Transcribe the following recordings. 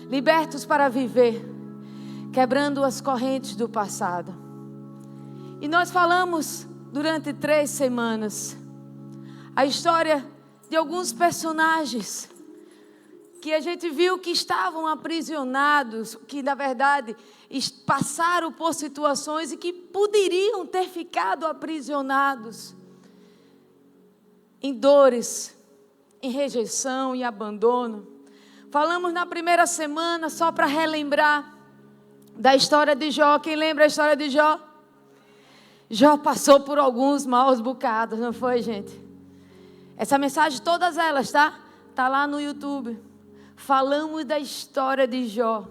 libertos para viver, quebrando as correntes do passado. E nós falamos durante 3 semanas a história de alguns personagens que a gente viu que estavam aprisionados, que na verdade passaram por situações e que poderiam ter ficado aprisionados em dores, em rejeição e abandono. Falamos na primeira semana, só para relembrar, da história de Jó. Quem lembra a história de Jó? Jó passou por alguns maus bocados, não foi, gente? Essa mensagem, todas elas, tá? Tá lá no YouTube. Falamos da história de Jó.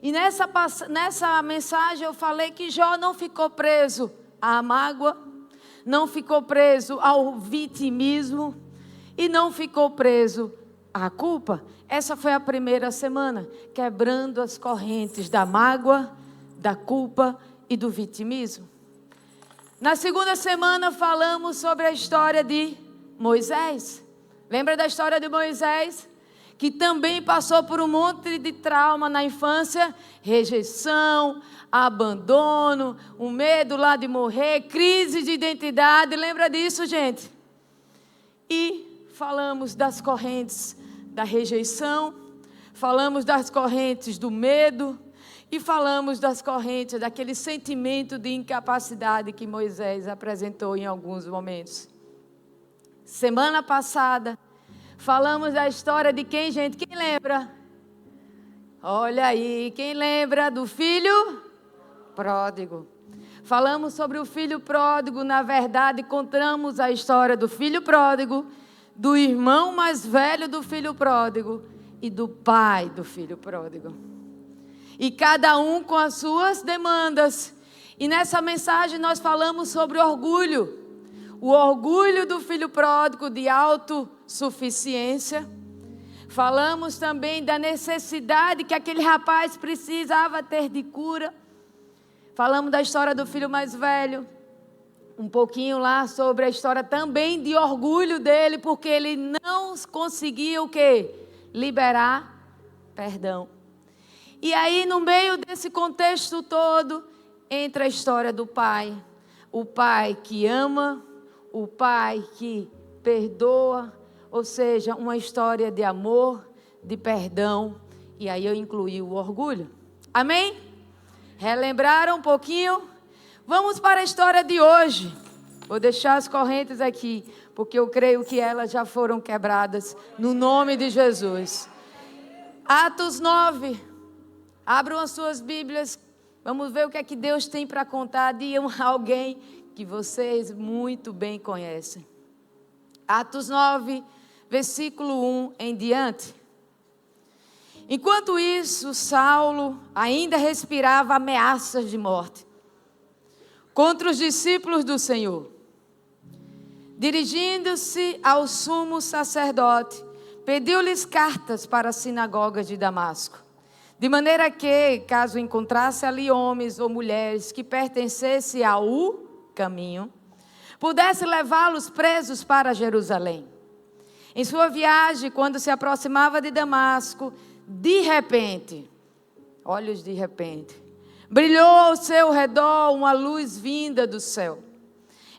E nessa mensagem eu falei que Jó não ficou preso à mágoa, não ficou preso ao vitimismo e não ficou preso à culpa. Essa foi a primeira semana, quebrando as correntes da mágoa, da culpa e do vitimismo. Na segunda semana falamos sobre a história de Moisés. Lembra da história de Moisés? Que também passou por um monte de trauma na infância, rejeição, abandono, o medo lá de morrer, crise de identidade. Lembra disso, gente? E falamos das correntes da rejeição, falamos das correntes do medo e falamos das correntes daquele sentimento de incapacidade que Moisés apresentou em alguns momentos. Semana passada, falamos da história de quem, gente? Quem lembra? Olha aí, quem lembra do filho pródigo? Falamos sobre o filho pródigo, na verdade, contamos a história do filho pródigo, do irmão mais velho do filho pródigo e do pai do filho pródigo. E cada um com as suas demandas. E nessa mensagem nós falamos sobre orgulho. O orgulho do filho pródigo de autossuficiência. Falamos também da necessidade que aquele rapaz precisava ter de cura. Falamos da história do filho mais velho. Um pouquinho lá sobre a história também de orgulho dele, porque ele não conseguia o quê? Liberar perdão. E aí, no meio desse contexto todo, entra a história do pai. O pai que ama, o pai que perdoa, ou seja, uma história de amor, de perdão. E aí eu incluí o orgulho. Amém? Relembraram um pouquinho? Vamos para a história de hoje. Vou deixar as correntes aqui, porque eu creio que elas já foram quebradas no nome de Jesus. Atos 9. Abram as suas Bíblias. Vamos ver o que é que Deus tem para contar de alguém que vocês muito bem conhecem. Atos 9, versículo 1 em diante. Enquanto isso, Saulo ainda respirava ameaças de morte contra os discípulos do Senhor. Dirigindo-se ao sumo sacerdote, pediu-lhes cartas para as sinagogas de Damasco, de maneira que, caso encontrasse ali homens ou mulheres que pertencessem ao caminho, pudesse levá-los presos para Jerusalém. Em sua viagem, quando se aproximava de Damasco, de repente, olhos de repente, brilhou ao seu redor uma luz vinda do céu.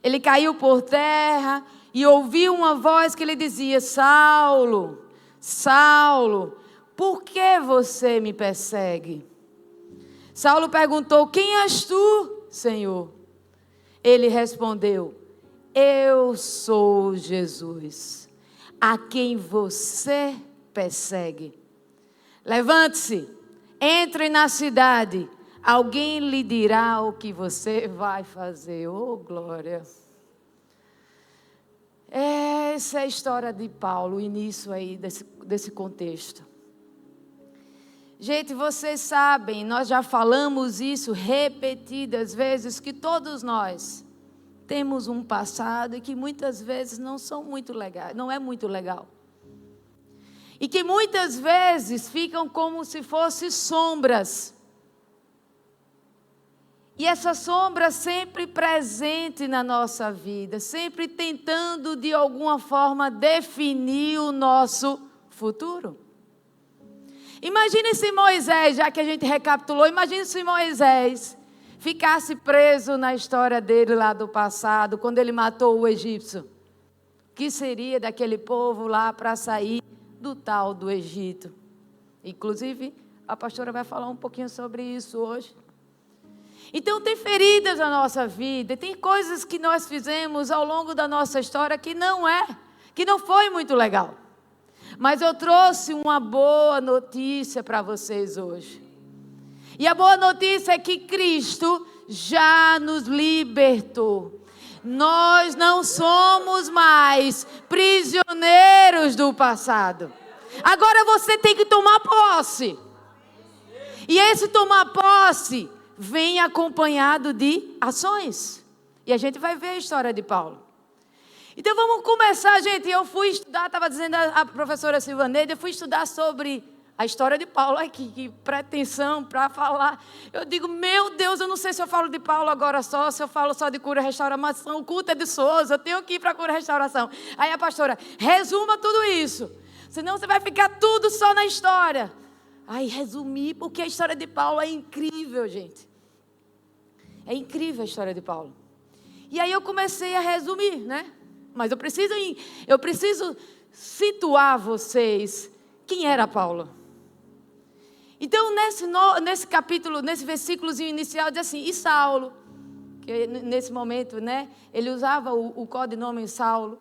Ele caiu por terra e ouviu uma voz que lhe dizia: Saulo, Saulo, por que você me persegue? Saulo perguntou: quem és tu, Senhor? Ele respondeu: eu sou Jesus, a quem você persegue. Levante-se, entre na cidade. Alguém lhe dirá o que você vai fazer. Oh, glória. Essa é a história de Paulo, o início aí desse contexto. Gente, vocês sabem, nós já falamos isso repetidas vezes, que todos nós temos um passado e que muitas vezes não são muito legais, não é muito legal. E que muitas vezes ficam como se fossem sombras. E essa sombra sempre presente na nossa vida, sempre tentando de alguma forma definir o nosso futuro. Imagine se Moisés, já que a gente recapitulou, imagine se Moisés ficasse preso na história dele lá do passado, quando ele matou o egípcio. O que seria daquele povo lá para sair do tal do Egito? Inclusive, a pastora vai falar um pouquinho sobre isso hoje. Então, tem feridas na nossa vida, tem coisas que nós fizemos ao longo da nossa história que não foi muito legal. Mas eu trouxe uma boa notícia para vocês hoje. E a boa notícia é que Cristo já nos libertou. Nós não somos mais prisioneiros do passado. Agora você tem que tomar posse. E esse tomar posse vem acompanhado de ações. E a gente vai ver a história de Paulo. Então vamos começar, gente. Eu fui estudar, estava dizendo a professora Silvaneide, eu fui estudar sobre a história de Paulo. Ai, que pretensão para falar. Eu digo, meu Deus, eu não sei se eu falo de Paulo agora só, se eu falo só de cura e restauração. O culto é de Souza, eu tenho que ir para cura e restauração. Aí a pastora, resuma tudo isso. Senão você vai ficar tudo só na história. Aí resumi, porque a história de Paulo é incrível, gente. É incrível a história de Paulo. E aí eu comecei a resumir, né? Mas eu preciso situar vocês quem era Paulo. Então, nesse capítulo, nesse versículozinho inicial, diz assim, e Saulo, que nesse momento, né, ele usava o codinome Saulo,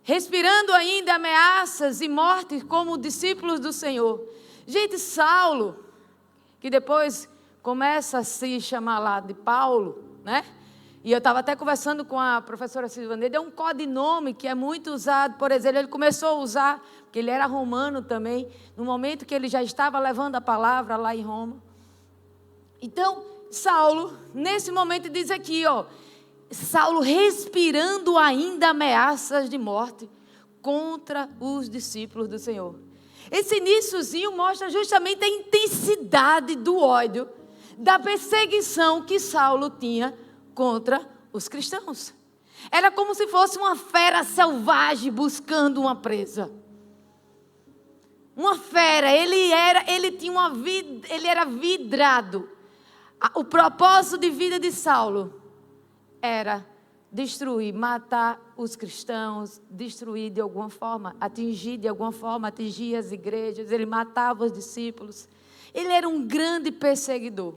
respirando ainda ameaças e morte como discípulos do Senhor. Gente, Saulo, que depois começa a se chamar lá de Paulo, né? E eu estava até conversando com a professora Silvaneide, é um codinome que é muito usado. Por exemplo, ele começou a usar, porque ele era romano também, no momento que ele já estava levando a palavra lá em Roma. Então, Saulo, nesse momento diz aqui, ó, Saulo respirando ainda ameaças de morte contra os discípulos do Senhor. Esse iniciozinho mostra justamente a intensidade do ódio, da perseguição que Saulo tinha contra os cristãos. Era como se fosse uma fera selvagem buscando uma presa. Uma fera, ele tinha uma vida, ele era vidrado. O propósito de vida de Saulo era destruir, matar os cristãos, destruir de alguma forma, atingir de alguma forma, atingir as igrejas, ele matava os discípulos. Ele era um grande perseguidor.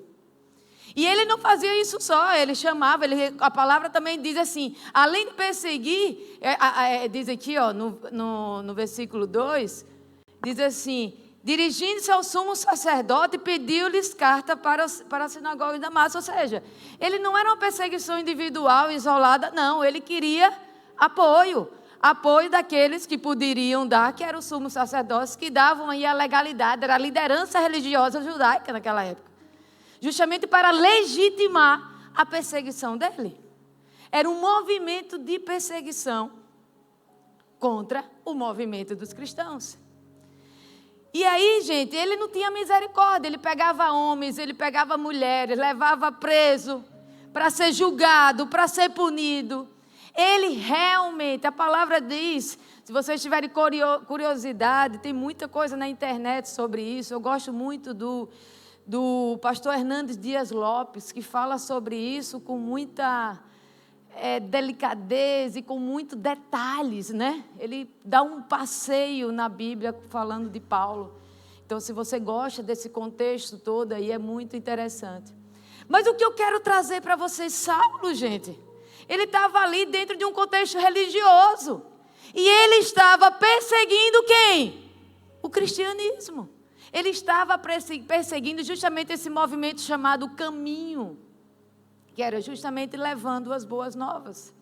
E ele não fazia isso só, ele chamava, a palavra também diz assim, além de perseguir, diz aqui ó, no versículo 2, diz assim, dirigindo-se ao sumo sacerdote, pediu-lhes carta para a sinagoga de Damasco. Ou seja, ele não era uma perseguição individual, isolada, não, ele queria apoio daqueles que poderiam dar, que eram os sumos sacerdotes, que davam aí a legalidade, era a liderança religiosa judaica naquela época. Justamente para legitimar a perseguição dele. Era um movimento de perseguição contra o movimento dos cristãos. E aí, gente, ele não tinha misericórdia. Ele pegava homens, ele pegava mulheres, levava preso para ser julgado, para ser punido. Ele realmente, a palavra diz, se vocês tiverem curiosidade, tem muita coisa na internet sobre isso. Eu gosto muito do pastor Hernandes Dias Lopes, que fala sobre isso com muita delicadeza e com muitos detalhes, né? Ele dá um passeio na Bíblia falando de Paulo. Então, se você gosta desse contexto todo aí, é muito interessante. Mas o que eu quero trazer para vocês, Saulo, gente, ele estava ali dentro de um contexto religioso. E ele estava perseguindo quem? O cristianismo. Ele estava perseguindo justamente esse movimento chamado Caminho, que era justamente levando as boas novas.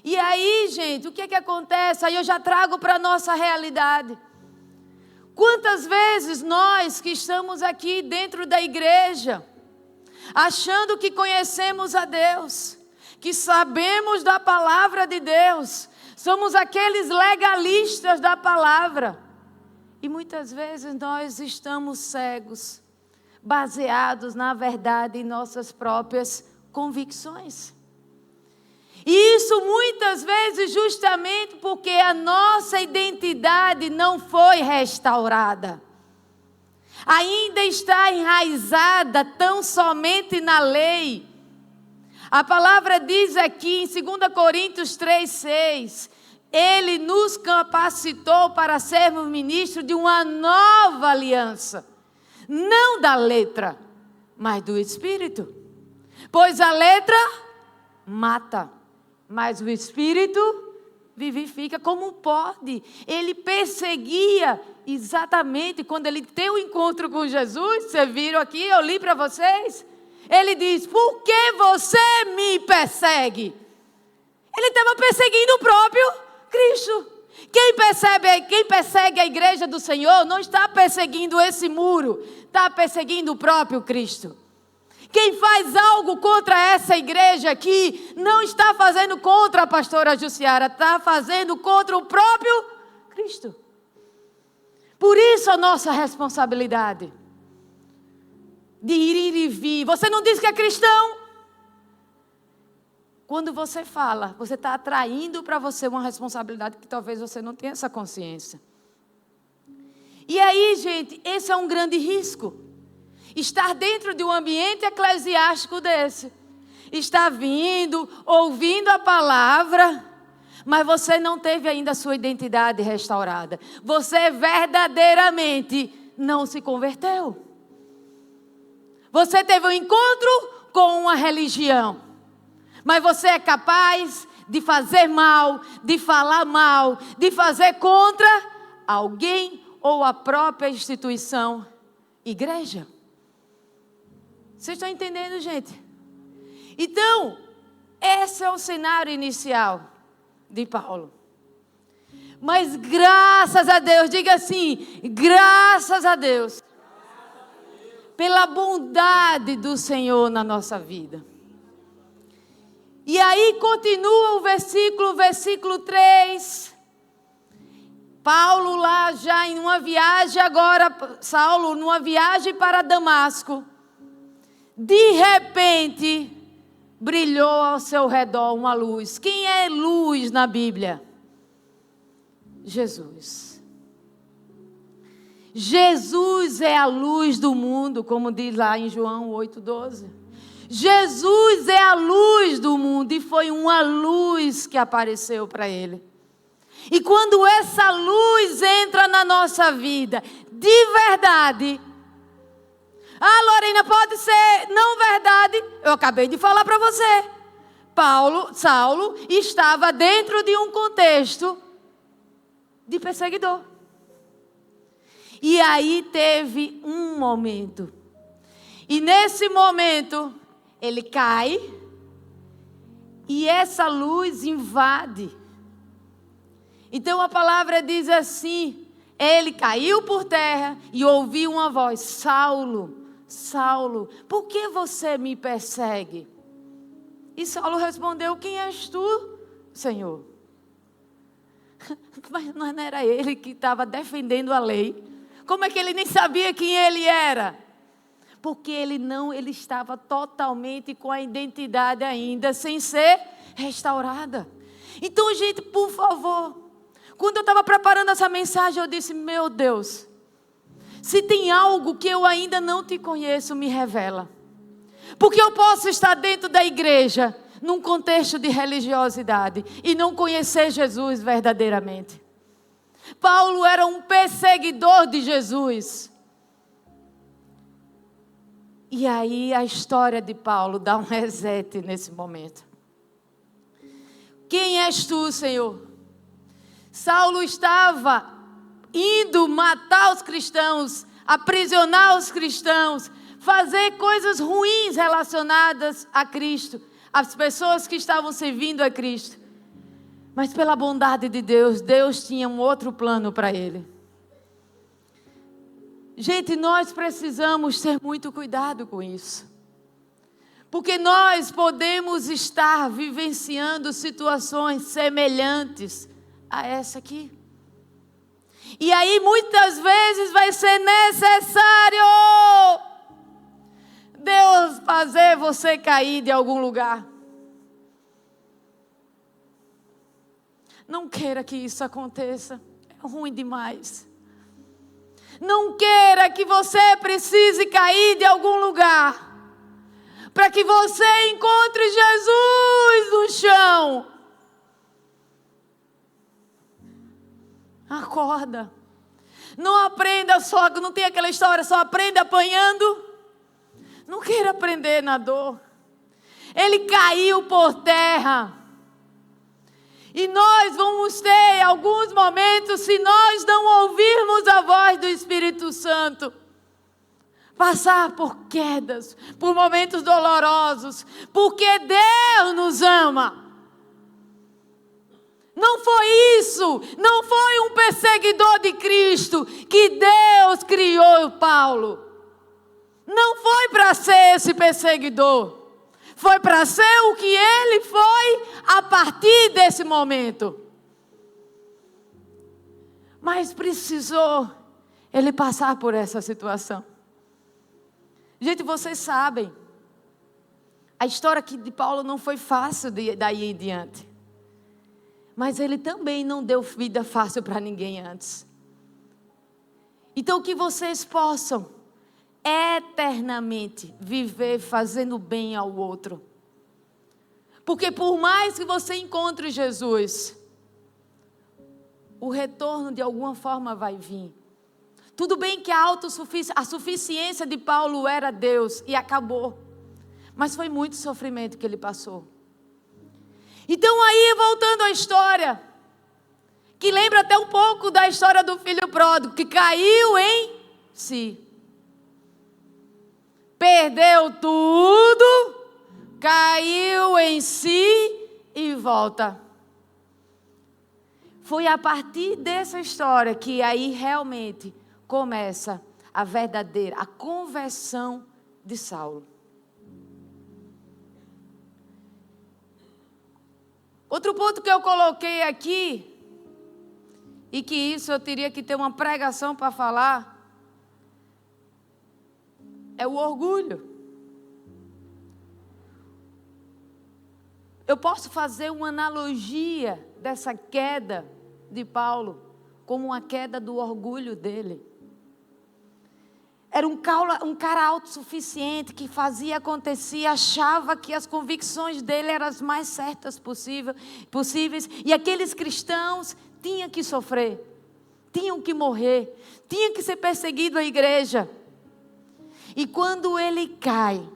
E aí, gente, o que é que acontece? Aí eu já trago para a nossa realidade. Quantas vezes nós que estamos aqui dentro da igreja, achando que conhecemos a Deus, que sabemos da palavra de Deus, somos aqueles legalistas da palavra, e muitas vezes nós estamos cegos, baseados na verdade em nossas próprias convicções. E isso muitas vezes justamente porque a nossa identidade não foi restaurada. ainda está enraizada tão somente na lei. A palavra diz aqui em 2 Coríntios 3:6, Ele nos capacitou para sermos ministros de uma nova aliança, não da letra, mas do Espírito. Pois a letra mata, mas o Espírito vivifica. Como pode? Ele perseguia exatamente quando ele teve o encontro com Jesus. Vocês viram aqui, eu li para vocês. Ele diz: por que você me persegue? Ele estava perseguindo o próprio Cristo. Quem persegue a igreja do Senhor não está perseguindo esse muro, está perseguindo o próprio Cristo. Quem faz algo contra essa igreja aqui, não está fazendo contra a pastora Jussiara, está fazendo contra o próprio Cristo. Por isso a nossa responsabilidade de ir e vir. Você não diz que é cristão? Quando você fala, você está atraindo para você uma responsabilidade que talvez você não tenha essa consciência. E aí, gente, esse é um grande risco. Estar dentro de um ambiente eclesiástico desse. Estar vindo, ouvindo a palavra, mas você não teve ainda a sua identidade restaurada. Você verdadeiramente não se converteu. Você teve um encontro com uma religião, mas você é capaz de fazer mal, de falar mal, de fazer contra alguém ou a própria instituição, igreja. Vocês estão entendendo, gente? Então, esse é o cenário inicial de Paulo. Mas graças a Deus, diga assim, graças a Deus, pela bondade do Senhor na nossa vida. E aí continua o versículo 3. Paulo lá já em uma viagem agora, Saulo numa viagem para Damasco. De repente, brilhou ao seu redor uma luz. Quem é luz na Bíblia? Jesus. Jesus é a luz do mundo, como diz lá em João 8:12. Jesus é a luz do mundo e foi uma luz que apareceu para ele. E quando essa luz entra na nossa vida, de verdade... Lorena, pode ser não verdade. Eu acabei de falar para você. Saulo estava dentro de um contexto de perseguidor. E aí teve um momento. E nesse momento, ele cai. E essa luz invade. Então a palavra diz assim: ele caiu por terra e ouviu uma voz: Saulo, Saulo, por que você me persegue? E Saulo respondeu: quem és tu, Senhor? Mas não era ele que estava defendendo a lei. Como é que ele nem sabia quem ele era? Porque ele estava totalmente com a identidade ainda sem ser restaurada. Então, gente, por favor, quando eu estava preparando essa mensagem, eu disse: meu Deus, se tem algo que eu ainda não te conheço, me revela. Porque eu posso estar dentro da igreja, num contexto de religiosidade, e não conhecer Jesus verdadeiramente. Paulo era um perseguidor de Jesus. E aí a história de Paulo dá um reset nesse momento. Quem és tu, Senhor? Saulo estava indo matar os cristãos, aprisionar os cristãos, fazer coisas ruins relacionadas a Cristo, as pessoas que estavam servindo a Cristo. Mas pela bondade de Deus, Deus tinha um outro plano para ele. Gente, nós precisamos ter muito cuidado com isso. Porque nós podemos estar vivenciando situações semelhantes a essa aqui. E aí muitas vezes vai ser necessário Deus fazer você cair de algum lugar. Não queira que isso aconteça. É ruim demais. Não queira que você precise cair de algum lugar para que você encontre Jesus no chão. Acorda. Não aprenda só, não tem aquela história, só aprenda apanhando. Não queira aprender na dor. Ele caiu por terra. E nós vamos ter alguns momentos, se nós não ouvirmos a voz do Espírito Santo, passar por quedas, por momentos dolorosos, porque Deus nos ama. Não foi isso, não foi um perseguidor de Cristo que Deus criou Paulo. Não foi para ser esse perseguidor. Foi para ser o que ele foi a partir desse momento. Mas precisou ele passar por essa situação. Gente, vocês sabem, a história aqui de Paulo não foi fácil daí em diante. Mas ele também não deu vida fácil para ninguém antes. Então que vocês possam eternamente viver fazendo bem ao outro. Porque por mais que você encontre Jesus, o retorno de alguma forma vai vir. Tudo bem que a suficiência de Paulo era Deus e acabou. Mas foi muito sofrimento que ele passou. Então aí, voltando à história, que lembra até um pouco da história do filho pródigo, que caiu em si. Perdeu tudo, caiu em si e volta. Foi a partir dessa história que aí realmente começa a verdadeira, a conversão de Saulo. Outro ponto que eu coloquei aqui, e que isso eu teria que ter uma pregação para falar, é o orgulho. Eu posso fazer uma analogia dessa queda de Paulo como uma queda do orgulho dele. Era um cara autossuficiente que fazia, acontecia, achava que as convicções dele eram as mais certas possíveis. E aqueles cristãos tinham que sofrer, tinham que morrer, tinham que ser perseguidos a igreja. E quando ele cai,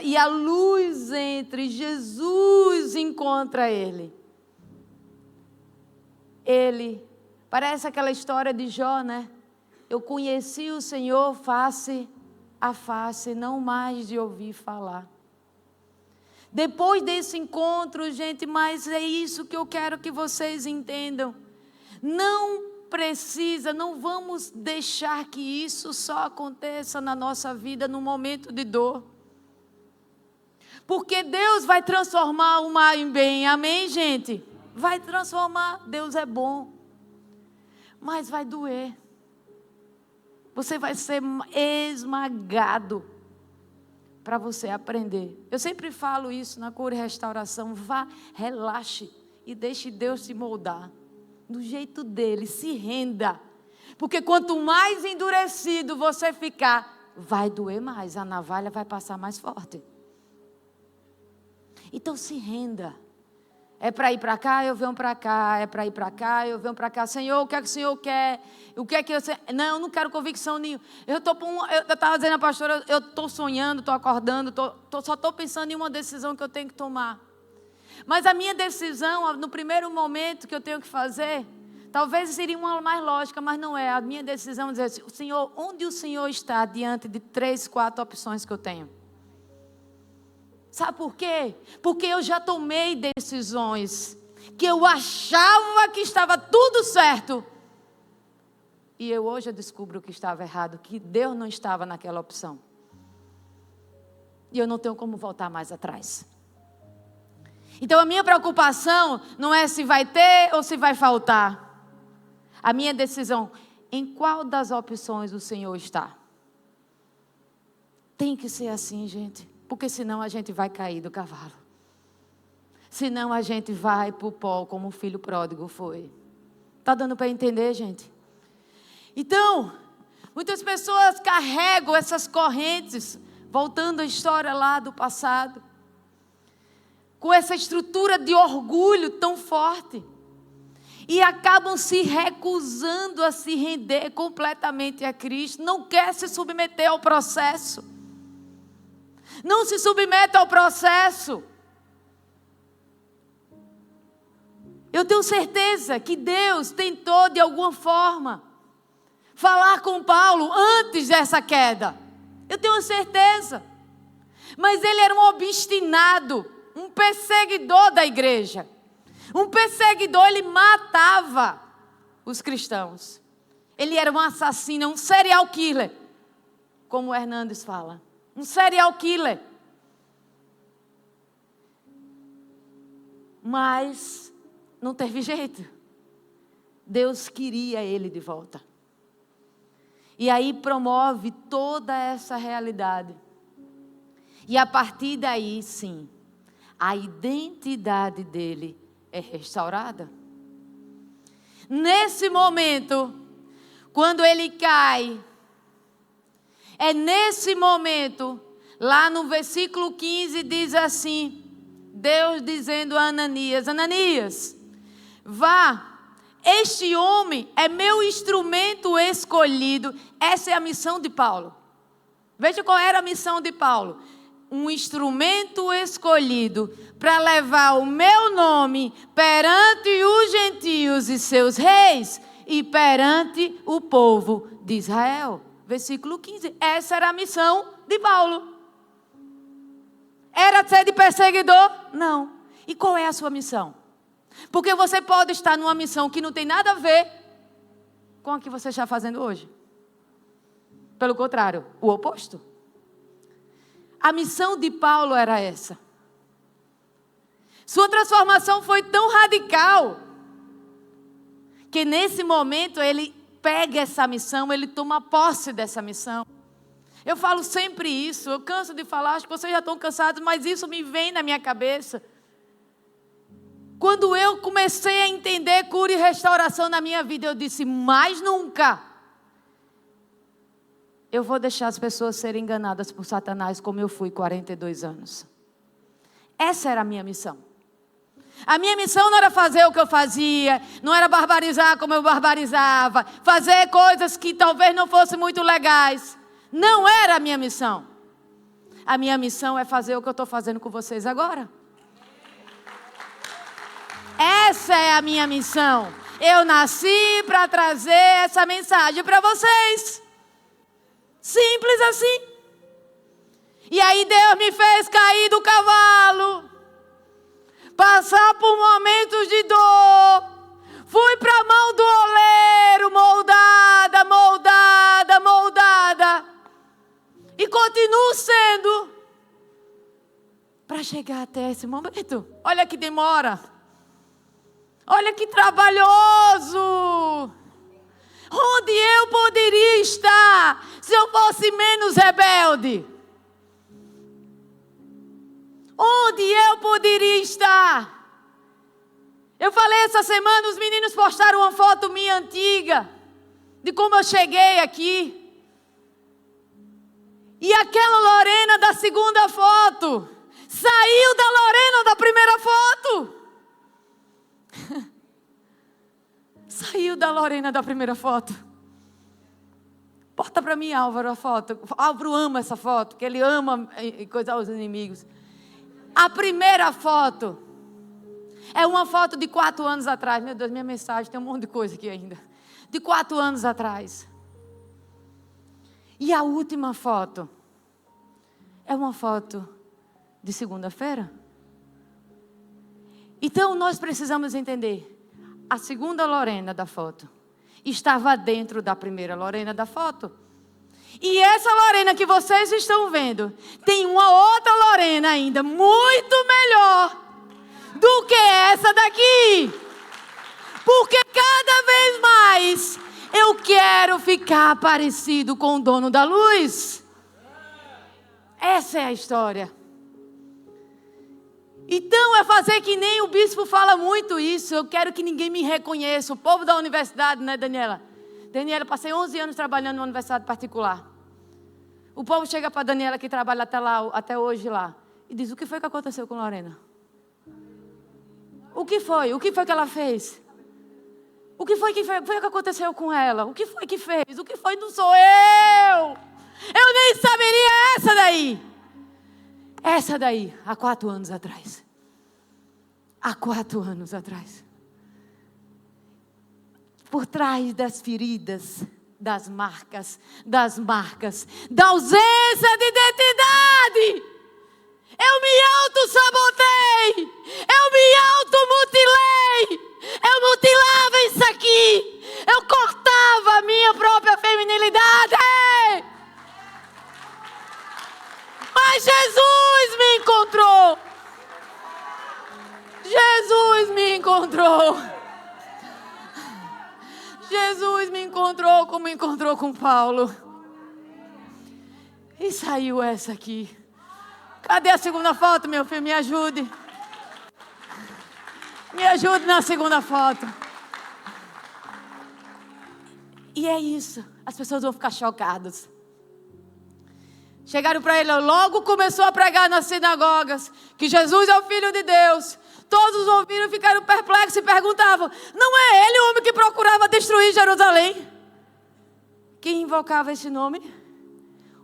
e a luz entre, Jesus encontra ele. Ele, parece aquela história de Jó, né? Eu conheci o Senhor face a face, não mais de ouvir falar. Depois desse encontro, gente, mas é isso que eu quero que vocês entendam. Não vamos deixar que isso só aconteça na nossa vida no momento de dor. Porque Deus vai transformar o mal em bem, amém, gente? Vai transformar, Deus é bom. Mas vai doer. Você vai ser esmagado para você aprender. Eu sempre falo isso na cura e restauração. Vá, relaxe e deixe Deus te moldar. Do jeito dele, se renda. Porque quanto mais endurecido você ficar, vai doer mais. A navalha vai passar mais forte. Então se renda. É para ir para cá, eu venho para cá. É para ir para cá, eu venho para cá. Senhor, o que é que o Senhor quer? O que é que você... Não, eu não quero convicção nenhuma. Eu estava dizendo à pastora, eu estou sonhando, estou acordando, só estou pensando em uma decisão que eu tenho que tomar. Mas a minha decisão, no primeiro momento que eu tenho que fazer, talvez seria uma mais lógica, mas não é. A minha decisão é dizer assim, Senhor, onde o Senhor está diante de 3, 4 opções que eu tenho? Sabe por quê? Porque eu já tomei decisões que eu achava que estava tudo certo. E hoje eu descubro que estava errado, que Deus não estava naquela opção. E eu não tenho como voltar mais atrás. Então a minha preocupação não é se vai ter ou se vai faltar. A minha decisão, em qual das opções o Senhor está? Tem que ser assim, gente. Porque senão a gente vai cair do cavalo. Senão a gente vai para o pó como o filho pródigo foi. Está dando para entender, gente? Então, muitas pessoas carregam essas correntes, voltando à história lá do passado, com essa estrutura de orgulho tão forte, e acabam se recusando a se render completamente a Cristo. Não quer se submeter ao processo. Não se submete ao processo. Eu tenho certeza que Deus tentou de alguma forma falar com Paulo antes dessa queda. Eu tenho certeza. Mas ele era um obstinado, um perseguidor da igreja. Um perseguidor, ele matava os cristãos. Ele era um assassino, um serial killer, como o Hernandes fala. Um serial killer. Mas não teve jeito. Deus queria ele de volta. E aí promove toda essa realidade. E a partir daí, sim, a identidade dele é restaurada. Nesse momento, quando ele cai, é nesse momento, lá no versículo 15 diz assim, Deus dizendo a Ananias, Ananias, vá, este homem é meu instrumento escolhido. Essa é a missão de Paulo. Veja qual era a missão de Paulo. Um instrumento escolhido para levar o meu nome perante os gentios e seus reis e perante o povo de Israel. Versículo 15. Essa era a missão de Paulo. Era ser de perseguidor? Não. E qual é a sua missão? Porque você pode estar numa missão que não tem nada a ver com a que você está fazendo hoje. Pelo contrário, o oposto. A missão de Paulo era essa. Sua transformação foi tão radical que nesse momento ele pega essa missão, ele toma posse dessa missão. Eu falo sempre isso, eu canso de falar, acho que vocês já estão cansados, mas isso me vem na minha cabeça. Quando eu comecei a entender cura e restauração na minha vida, eu disse, mais nunca eu vou deixar as pessoas serem enganadas por Satanás como eu fui 42 anos. Essa era a minha missão. A minha missão não era fazer o que eu fazia, não era barbarizar como eu barbarizava, fazer coisas que talvez não fossem muito legais. Não era a minha missão. A minha missão é fazer o que eu estou fazendo com vocês agora. Essa é a minha missão. Eu nasci para trazer essa mensagem para vocês. Simples assim. E aí Deus me fez cair do cavalo, passar por momentos de dor. Fui para a mão do oleiro, moldada, moldada, moldada. E continuo sendo para chegar até esse momento. Olha que demora. Olha que trabalhoso. Onde eu poderia estar se eu fosse menos rebelde? Onde eu poderia estar? Eu falei essa semana, os meninos postaram uma foto minha antiga, de como eu cheguei aqui. E aquela Lorena da segunda foto, saiu da Lorena da primeira foto. Saiu da Lorena da primeira foto. Bota para mim, Álvaro, a foto. Álvaro ama essa foto, porque ele ama coisar os inimigos. A primeira foto é uma foto de 4 anos atrás. Meu Deus, minha mensagem tem um monte de coisa aqui ainda. De 4 anos atrás. E a última foto é uma foto de segunda-feira. Então nós precisamos entender. A segunda Lorena da foto estava dentro da primeira Lorena da foto. E essa Lorena que vocês estão vendo, tem uma outra Lorena ainda muito melhor do que essa daqui. Porque cada vez mais eu quero ficar parecido com o dono da luz. Essa é a história. Então é fazer que nem o bispo fala muito isso. Eu quero que ninguém me reconheça. O povo da universidade, né, Daniela? Daniela, passei 11 anos trabalhando numa universidade particular. O povo chega para Daniela, que trabalha até hoje lá, e diz: o que foi que aconteceu com Lorena? O que foi? O que foi que ela fez? O que foi que aconteceu com ela? O que foi que fez? O que foi? Não sou eu! Eu nem saberia essa daí! Essa daí, há 4 anos atrás. Há 4 anos atrás. Por trás das feridas, das marcas, da ausência de identidade, eu me auto-sabotei, eu me auto-mutilei, eu mutilava isso aqui, eu cortava a minha própria feminilidade. Mas Jesus me encontrou. Jesus me encontrou. Jesus me encontrou como encontrou com Paulo. E saiu essa aqui. Cadê a segunda foto, meu filho? Me ajude. Me ajude na segunda foto. E é isso. As pessoas vão ficar chocadas. Chegaram para ele, logo começou a pregar nas sinagogas que Jesus é o Filho de Deus. Todos ouviram e ficaram perplexos e perguntavam: não é ele o homem que procurava destruir Jerusalém? Quem invocava esse nome?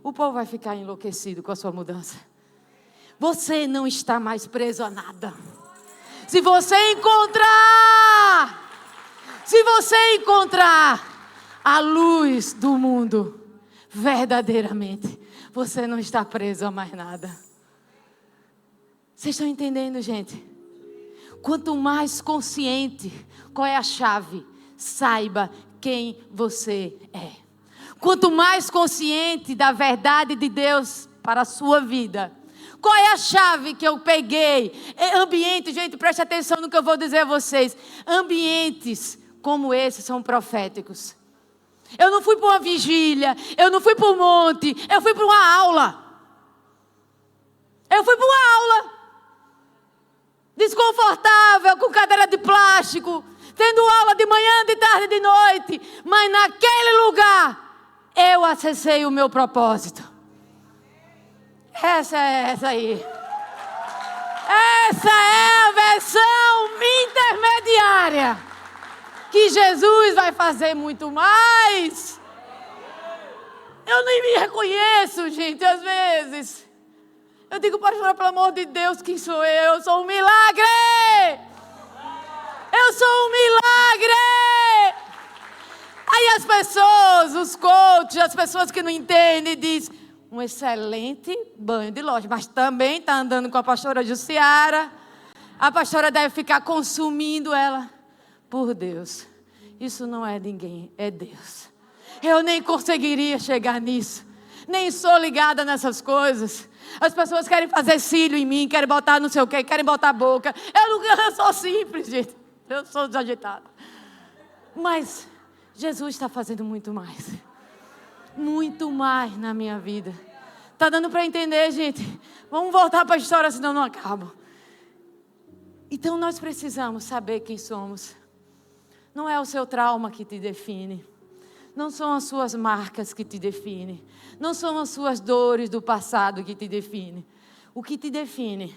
O povo vai ficar enlouquecido com a sua mudança. Você não está mais preso a nada. Se você encontrar a luz do mundo, verdadeiramente, você não está preso a mais nada. Vocês estão entendendo, gente? Quanto mais consciente, qual é a chave? Saiba quem você é. Quanto mais consciente da verdade de Deus para a sua vida, qual é a chave que eu peguei? Ambiente, gente, preste atenção no que eu vou dizer a vocês. Ambientes como esse são proféticos. Eu não fui para uma vigília, eu não fui para um monte, eu fui para uma aula. Eu fui para uma aula. Desconfortável, com cadeira de plástico, tendo aula de manhã, de tarde, de noite. Mas naquele lugar, eu acessei o meu propósito. Essa aí. Essa é a versão intermediária. Que Jesus vai fazer muito mais. Eu nem me reconheço, gente, às vezes. Eu digo: pastora, pelo amor de Deus, quem sou eu? Eu sou um milagre! Eu sou um milagre! Aí as pessoas, os coaches, as pessoas que não entendem, dizem: um excelente banho de loja, mas também está andando com a pastora Jussiara. A pastora deve ficar consumindo ela. Por Deus, isso não é ninguém, é Deus. Eu nem conseguiria chegar nisso. Nem sou ligada nessas coisas. As pessoas querem fazer cílio em mim, querem botar não sei o quê, querem botar boca. Eu sou simples, gente. Eu sou desagitada. Mas Jesus está fazendo muito mais. Muito mais na minha vida. Está dando para entender, gente? Vamos voltar para a história, senão não acaba. Então nós precisamos saber quem somos. Não é o seu trauma que te define. Não são as suas marcas que te definem. Não são as suas dores do passado que te definem. O que te define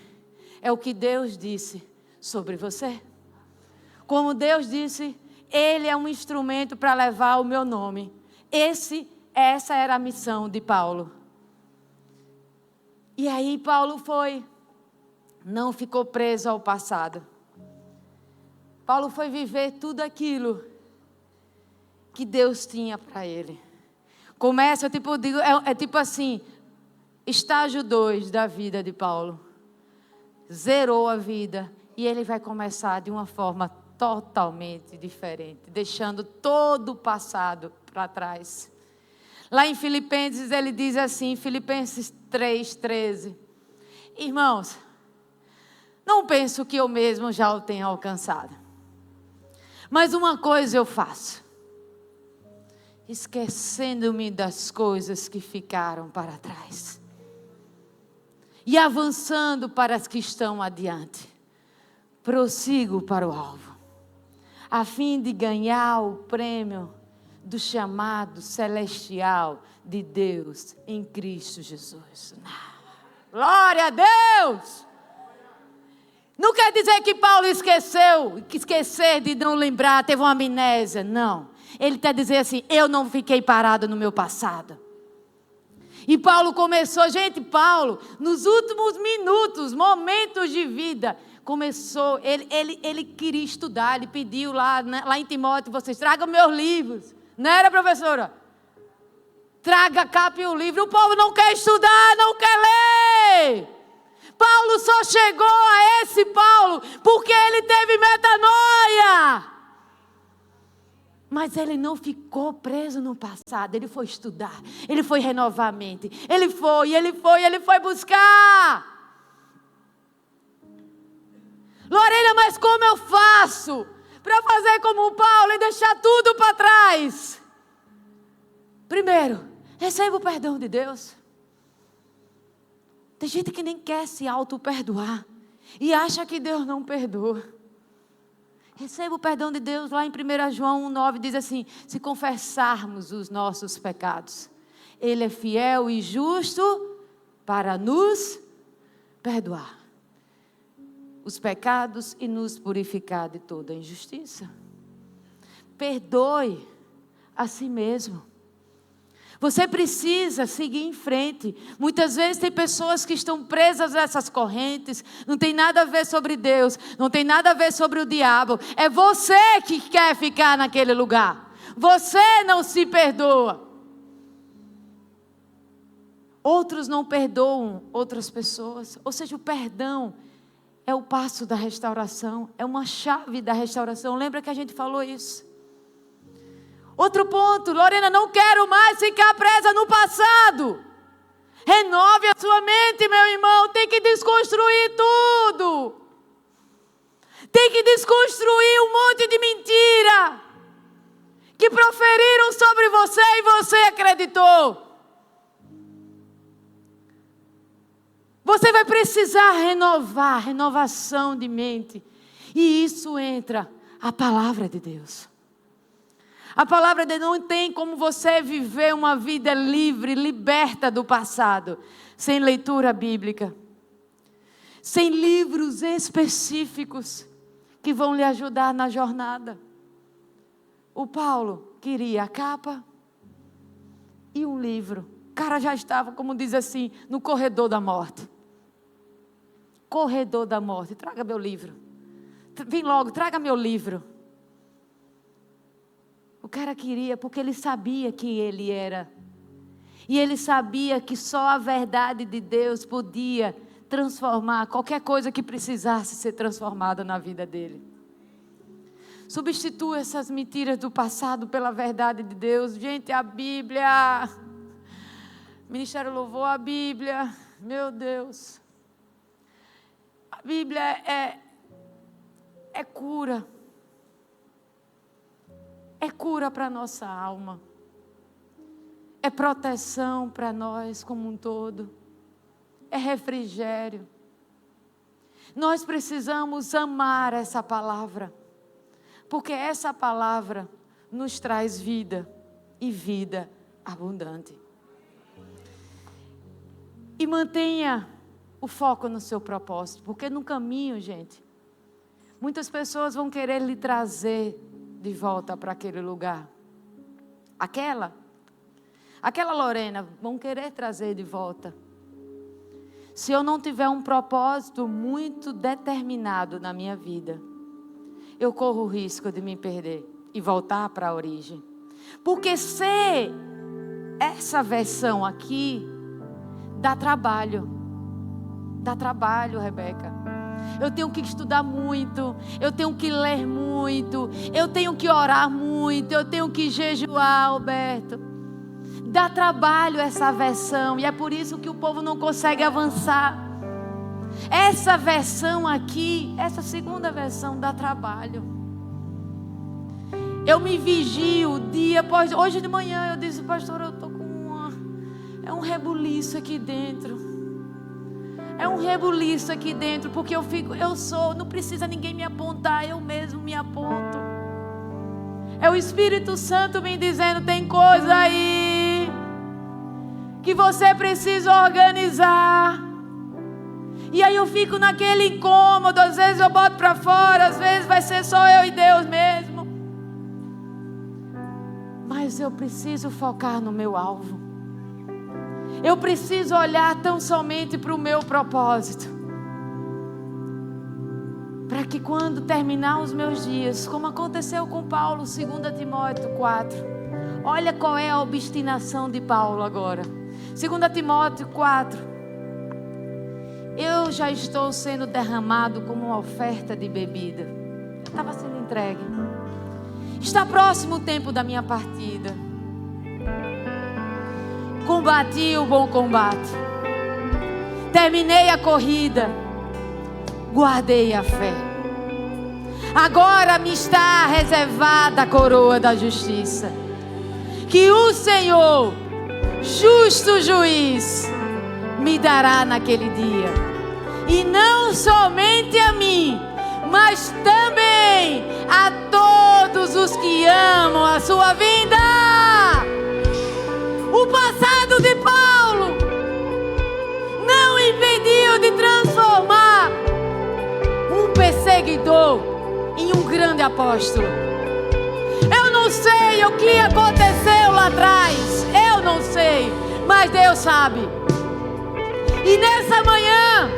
é o que Deus disse sobre você. Como Deus disse, Ele é um instrumento para levar o meu nome. Essa era a missão de Paulo. E aí Paulo não ficou preso ao passado. Paulo foi viver tudo aquilo que Deus tinha para ele. Começa, tipo assim, estágio 2 da vida de Paulo. Zerou a vida e ele vai começar de uma forma totalmente diferente, deixando todo o passado para trás. Lá em Filipenses ele diz assim, Filipenses 3:13. Irmãos, não penso que eu mesmo já o tenha alcançado. Mas uma coisa eu faço, esquecendo-me das coisas que ficaram para trás e avançando para as que estão adiante, prossigo para o alvo, a fim de ganhar o prêmio do chamado celestial de Deus em Cristo Jesus. Glória a Deus! Não quer dizer que Paulo esquecer de não lembrar, teve uma amnésia. Não. Ele está dizendo assim, eu não fiquei parado no meu passado. E Paulo começou, Paulo, nos últimos minutos, momentos de vida, começou, ele queria estudar, ele pediu lá em Timóteo, vocês tragam meus livros. Não era, professora? Traga cá o livro. O povo não quer estudar, não quer ler. Paulo só chegou a esse Paulo porque ele teve metanoia. Mas ele não ficou preso no passado, ele foi estudar, ele foi renovar a mente, ele foi buscar. Lorena, mas como eu faço para fazer como o Paulo e deixar tudo para trás? Primeiro, receba o perdão de Deus. Tem gente que nem quer se auto-perdoar e acha que Deus não perdoa. Receba o perdão de Deus. Lá em 1 João 1,9 diz assim, se confessarmos os nossos pecados, Ele é fiel e justo para nos perdoar os pecados e nos purificar de toda injustiça. Perdoe a si mesmo. Você precisa seguir em frente. Muitas vezes tem pessoas que estão presas a essas correntes. Não tem nada a ver sobre Deus. Não tem nada a ver sobre o diabo. É você que quer ficar naquele lugar. Você não se perdoa. Outros não perdoam outras pessoas. Ou seja, o perdão é o passo da restauração. É uma chave da restauração. Lembra que a gente falou isso? Outro ponto, Lorena, não quero mais ficar presa no passado. Renove a sua mente, meu irmão. Tem que desconstruir tudo. Tem que desconstruir um monte de mentira que proferiram sobre você e você acreditou. Você vai precisar renovação de mente. E isso entra a palavra de Deus. A palavra de Deus não tem como você viver uma vida livre, liberta do passado, sem leitura bíblica, sem livros específicos que vão lhe ajudar na jornada. O Paulo queria a capa e um livro. O cara já estava, como diz assim, no corredor da morte. Corredor da morte, traga meu livro. Vem logo, traga meu livro. O cara queria porque ele sabia que ele era. E ele sabia que só a verdade de Deus podia transformar qualquer coisa que precisasse ser transformada na vida dele. Substitua essas mentiras do passado pela verdade de Deus. Gente, a Bíblia. Ministério Louvor, a Bíblia. Meu Deus. A Bíblia é cura. É cura para a nossa alma. É proteção para nós como um todo. É refrigério. Nós precisamos amar essa palavra. Porque essa palavra nos traz vida. E vida abundante. E mantenha o foco no seu propósito. Porque no caminho, gente, muitas pessoas vão querer lhe trazer de volta para aquele lugar. Aquela Lorena vão querer trazer de volta. Se eu não tiver um propósito muito determinado na minha vida, eu corro o risco de me perder e voltar para a origem. Porque ser essa versão aqui dá trabalho. Dá trabalho, Rebeca. Eu tenho que estudar muito, eu tenho que ler muito, eu tenho que orar muito, eu tenho que jejuar, Alberto. Dá trabalho essa versão e é por isso que o povo não consegue avançar. Essa versão aqui, essa segunda versão dá trabalho. Eu me vigio dia após... Hoje de manhã eu disse, pastor, eu estou com é um rebuliço aqui dentro. É um rebuliço aqui dentro, porque não precisa ninguém me apontar, eu mesmo me aponto. É o Espírito Santo me dizendo: tem coisa aí que você precisa organizar. E aí eu fico naquele incômodo. Às vezes eu boto para fora, às vezes vai ser só eu e Deus mesmo. Mas eu preciso focar no meu alvo. Eu preciso olhar tão somente para o meu propósito. Para que quando terminar os meus dias, como aconteceu com Paulo, 2 Timóteo 4. Olha qual é a obstinação de Paulo agora. 2 Timóteo 4. Eu já estou sendo derramado como uma oferta de bebida. Estava sendo entregue. Está próximo o tempo da minha partida. Combati o bom combate. Terminei a corrida. Guardei a fé. Agora me está reservada a coroa da justiça, que o Senhor, justo juiz, me dará naquele dia. E não somente a mim, mas também a todos os que amam a sua vinda. O passado de Paulo não impediu de transformar um perseguidor em um grande apóstolo. Eu não sei o que aconteceu lá atrás, eu não sei, mas Deus sabe. E nessa manhã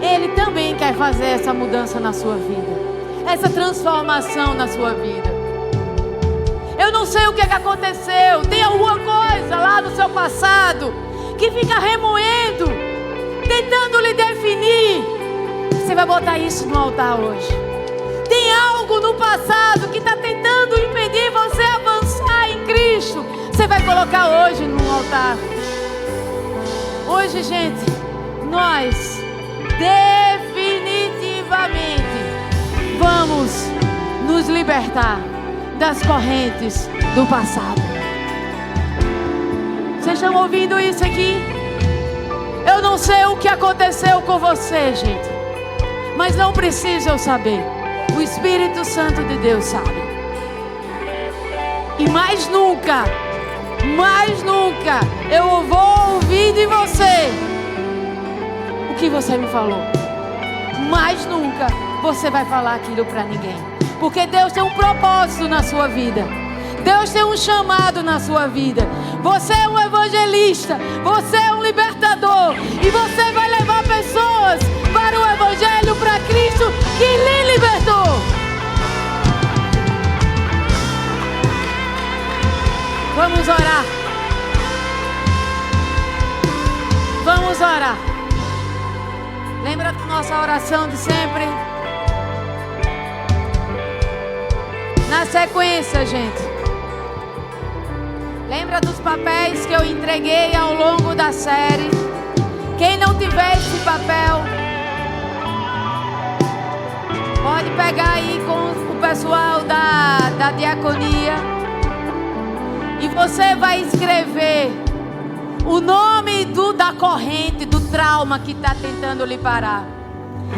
Ele também quer fazer essa mudança na sua vida, essa transformação na sua vida. Eu não sei o que aconteceu. Tem alguma coisa lá no seu passado que fica remoendo, tentando lhe definir. Você vai botar isso no altar hoje. Tem algo no passado que está tentando impedir você avançar em Cristo. Você vai colocar hoje no altar. Hoje, gente, nós definitivamente vamos nos libertar das correntes do passado. Vocês estão ouvindo isso aqui? Eu não sei o que aconteceu com você, gente, mas não preciso eu saber. O Espírito Santo de Deus sabe. E mais nunca eu vou ouvir de você o que você me falou. Mais nunca você vai falar aquilo para ninguém. Porque Deus tem um propósito na sua vida. Deus tem um chamado na sua vida. Você é um evangelista. Você é um libertador. E você vai levar pessoas para o Evangelho, para Cristo que lhe libertou. Vamos orar. Vamos orar. Lembra da nossa oração de sempre? Na sequência, gente, lembra dos papéis que eu entreguei ao longo da série? Quem não tiver esse papel, pode pegar aí com o pessoal da diaconia. E você vai escrever o nome da corrente, do trauma que está tentando lhe parar.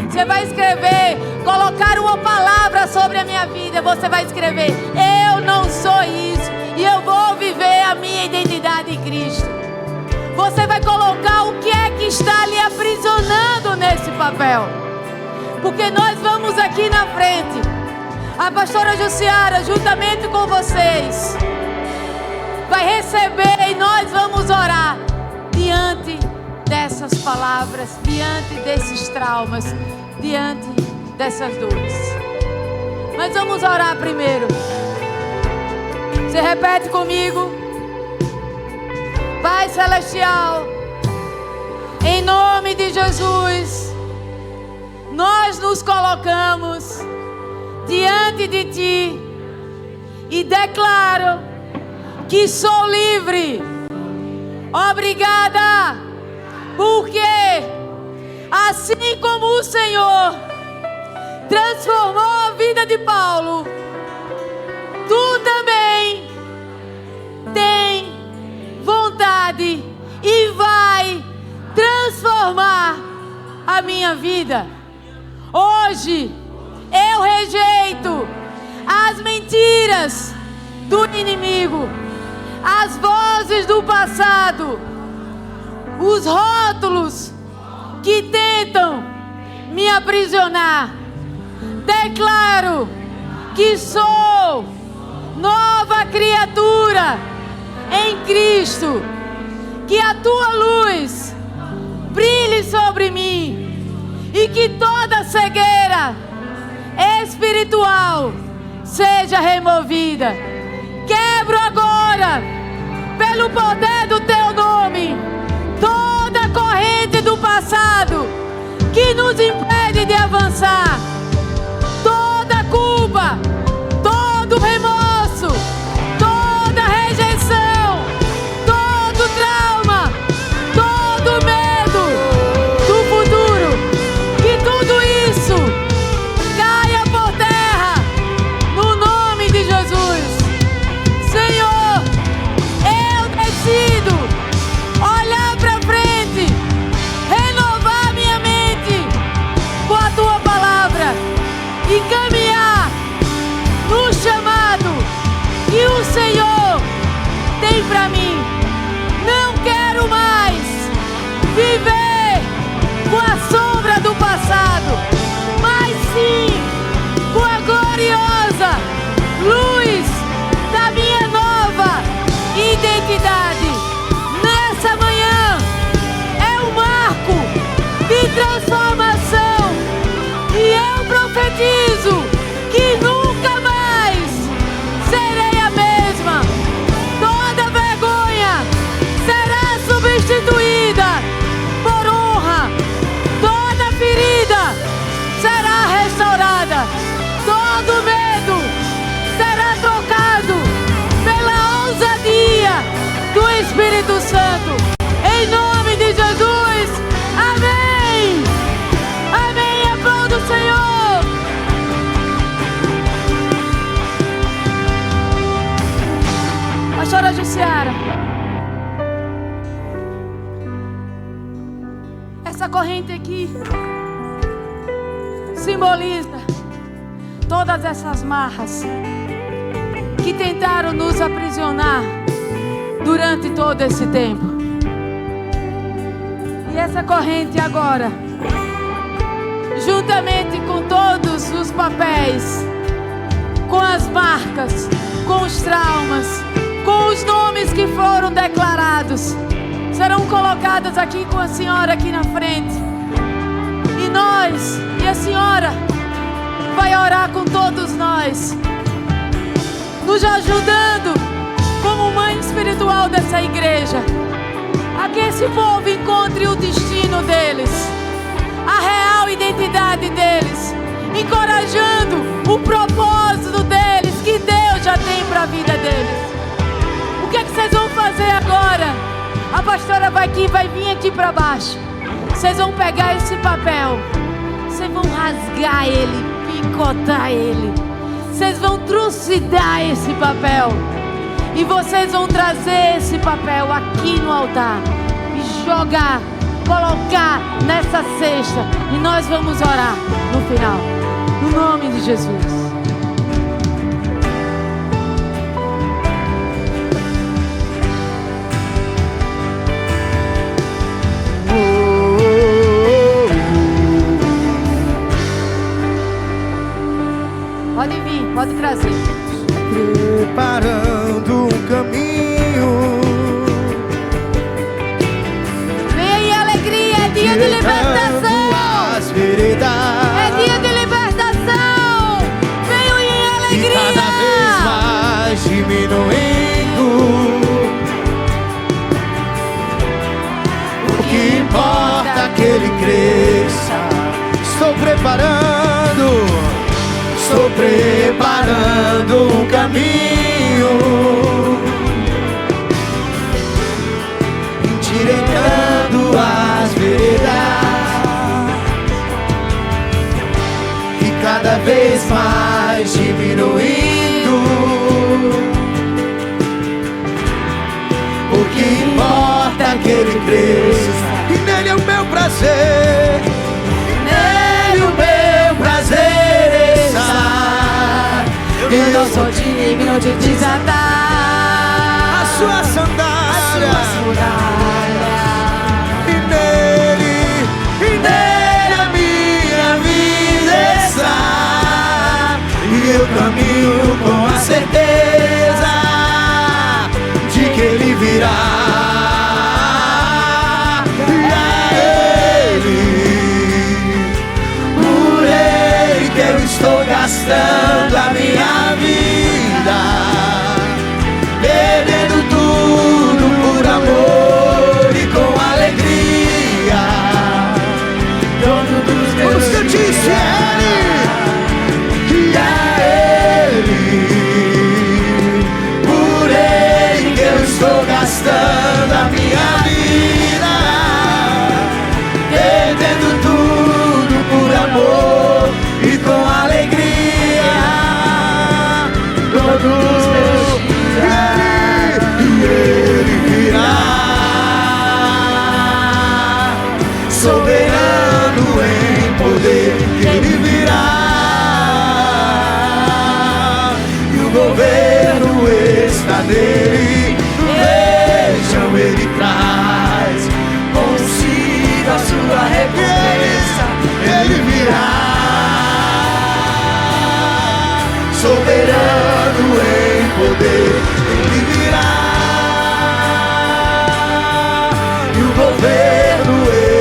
Você vai escrever, colocar uma palavra sobre a minha vida. Você vai escrever: eu não sou isso, e eu vou viver a minha identidade em Cristo. Você vai colocar o que é que está lhe aprisionando nesse papel. Porque nós vamos aqui na frente, a pastora Jussiara, juntamente com vocês, vai receber, e nós vamos orar diante dessas palavras, diante desses traumas, diante dessas dores. Mas vamos orar primeiro. Você repete comigo: Pai Celestial, em nome de Jesus, nós nos colocamos diante de Ti e declaro que sou livre. Obrigada, porque assim como o Senhor transformou a vida de Paulo, Tu também tem vontade e vai transformar a minha vida. Hoje eu rejeito as mentiras do inimigo, as vozes do passado, os rótulos que tentam me aprisionar. Declaro que sou nova criatura em Cristo, que a tua luz brilhe sobre mim e que toda cegueira espiritual seja removida. Quebro agora, pelo poder do teu nome, toda corrente do passado que nos impede de avançar, toda culpa, todo remorso, toda rejeição, todo trauma, todo medo do futuro, que tudo isso caia por terra no nome de Jesus. Senhor, eu decido olhar para frente, renovar minha mente com a tua palavra e caminhar no chamado que o Senhor tem para mim. Não quero mais viver com a sombra do passado, mas sim com a gloriosa luz da minha nova identidade. Nessa manhã é um marco de transformação e eu profetizo que nunca mais serei a mesma. Toda vergonha será substituída por honra, toda ferida será restaurada, todo medo será trocado pela ousadia do Espírito Santo. Em nome de Jesus, amém. Amém. Aplauda o Senhor. Pastora Jussiara, essa corrente aqui simboliza todas essas marras que tentaram nos aprisionar durante todo esse tempo. E essa corrente agora, juntamente com todos os papéis, com as marcas, com os traumas, com os nomes que foram declarados, serão colocadas aqui com a senhora aqui na frente. E nós, e a senhora vai orar com todos nós, nos ajudando como mãe espiritual dessa igreja, a que esse povo encontre o destino deles, a real identidade deles, encorajando o propósito deles, que Deus já tem para a vida deles. O que é que vocês vão fazer agora? A pastora vai vir aqui para baixo. Vocês vão pegar esse papel, vocês vão rasgar ele, picotar ele, vocês vão trucidar esse papel e vocês vão trazer esse papel aqui no altar e jogar, colocar nessa cesta, e nós vamos orar no final, no nome de Jesus. Pode vir, pode trazer. Preparando um caminho. Vem aí, alegria, é dia de libertação. As veredas. É dia de libertação. Venham em alegria. E cada vez mais diminuindo. O que importa é que ele cresça. Estou preparando um caminho, endireitando as veredas, e cada vez mais diminuindo. O que importa é que ele cresça, e nele é o meu prazer, nele o meu prazer está. sou digno de desatar as suas sandálias. E nele a minha vida está. E eu caminho com a certeza de que Ele virá. E a Ele, por Ele que eu estou gastando a minha vida, perdendo tudo por amor e com alegria. Dono dos meus dias. Eu disse Ele, e a Ele, por Ele que eu estou gastando a minha vida, perdendo tudo por amor e com alegria. Dono dos meus dias. E Ele virá, soberano em poder. Ele virá, e o governo está nele. Vejam, Ele traz consigo a sua recompensa. Ele virá, soberano em poder. Ele virá, e o governo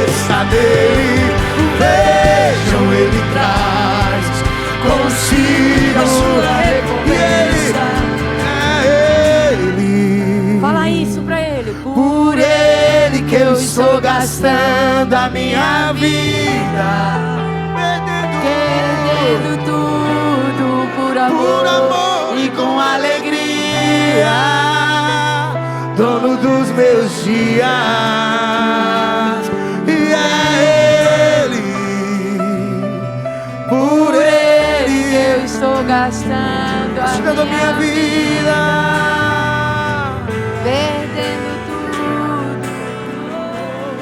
está nele. Vejam, Ele traz consigo a sua recompensa. É Ele. Fala isso pra ele. Por Ele que eu estou gastando a minha vida, Perdendo tudo por amor e com alegria. Dono dos meus dias. E é Ele, por Ele eu estou gastando a minha vida, perdendo tudo.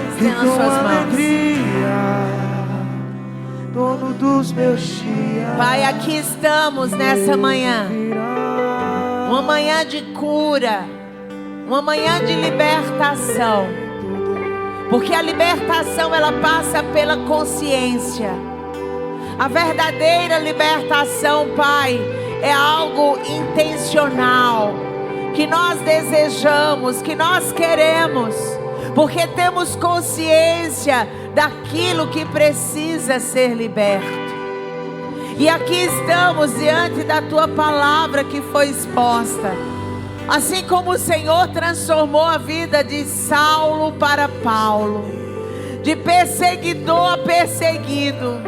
e Tem nas com suas mãos. alegria. Dono dos meus dias. Pai, aqui estamos nessa manhã, uma manhã de cura, uma manhã de libertação, porque a libertação ela passa pela consciência. A verdadeira libertação, Pai, é algo intencional, que nós desejamos, que nós queremos, porque temos consciência daquilo que precisa ser liberto. E aqui estamos diante da Tua palavra que foi exposta. Assim como o Senhor transformou a vida de Saulo para Paulo, de perseguidor a perseguido,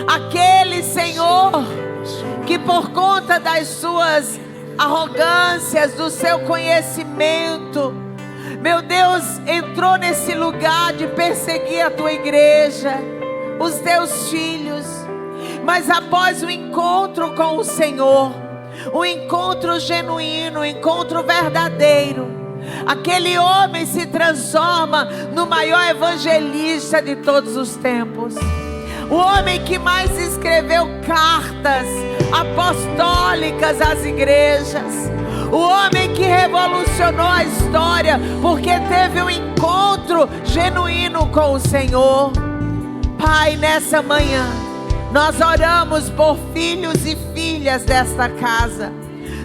aquele Senhor que por conta das suas arrogâncias, do seu conhecimento, meu Deus, entrou nesse lugar de perseguir a Tua igreja, os Teus filhos. Mas após o encontro com o Senhor, um encontro genuíno, um encontro verdadeiro, aquele homem se transforma no maior evangelista de todos os tempos. O homem que mais escreveu cartas apostólicas às igrejas. O homem que revolucionou a história, porque teve um encontro genuíno com o Senhor. Pai, nessa manhã, nós oramos por filhos e filhas desta casa.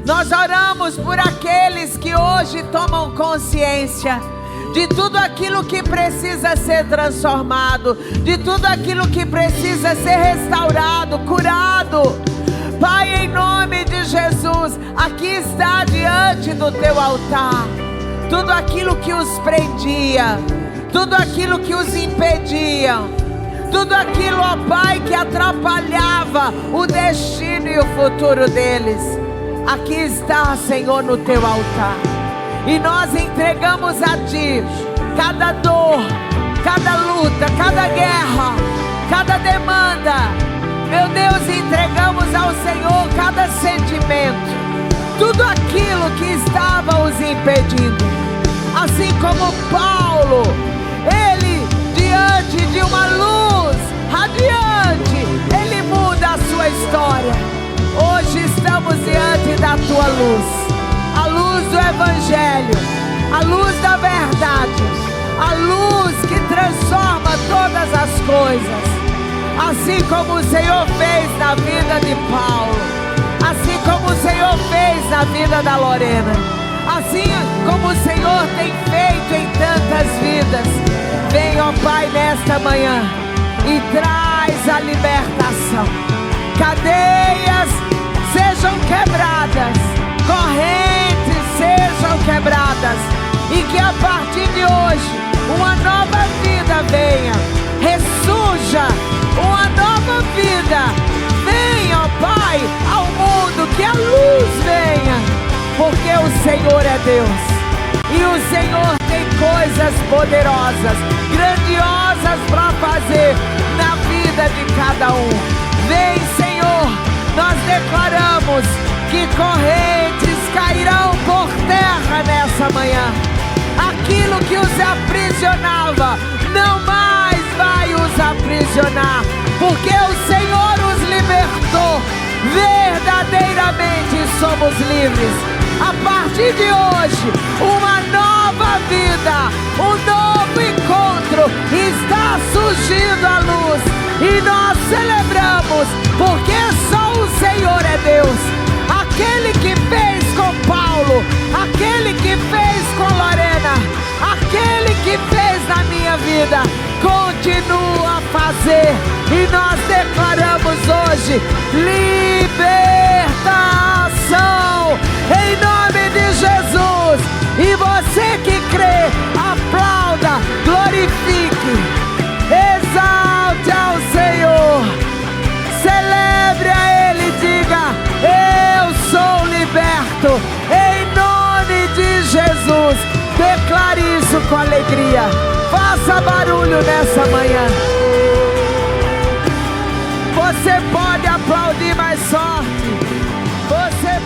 Nós oramos por aqueles que hoje tomam consciência de tudo aquilo que precisa ser transformado, de tudo aquilo que precisa ser restaurado, curado. Pai, em nome de Jesus, aqui está diante do Teu altar tudo aquilo que os prendia, tudo aquilo que os impedia, tudo aquilo, ó Pai, que atrapalhava o destino e o futuro deles. Aqui está, Senhor, no Teu altar. E nós entregamos a Ti cada dor, cada luta, cada guerra, cada demanda. Meu Deus, entregamos ao Senhor cada sentimento, tudo aquilo que estava os impedindo. Assim como Paulo, ele diante de uma luz radiante, ele muda a sua história. Hoje estamos diante da sua luz, a luz do Evangelho, a luz da verdade, a luz que transforma todas as coisas. Assim como o Senhor fez na vida de Paulo, assim como o Senhor fez na vida da Lorena, assim como o Senhor tem feito em tantas vidas. Vem, ó Pai, nesta manhã e traz a libertação. Cadeias sejam quebradas, correntes sejam quebradas, e que a partir de hoje uma nova vida venha, ressurja uma nova vida. Venha, ó Pai, ao mundo, que a luz venha, porque o Senhor é Deus, e o Senhor tem coisas poderosas, grandiosas para fazer na vida de cada um. Vem, Senhor, nós declaramos que correntes cairão por terra nessa manhã. Aquilo que os aprisionava não mais vai os aprisionar, porque o Senhor os libertou. Verdadeiramente somos livres. A partir de hoje, uma nova vida, um novo encontro está surgindo à luz, e nós celebramos, porque só o Senhor é Deus. Aquele que fez com Paulo, aquele que fez com Lorena, aquele que fez na minha vida, continua a fazer. E nós declaramos hoje libertação em nome de Jesus. E você que crê, aplauda, glorifique, exalte ao Senhor, celebre a Ele, diga: eu sou liberto em nome de Jesus. Declare isso com alegria. Faça barulho nessa manhã. Você pode aplaudir mais forte. Você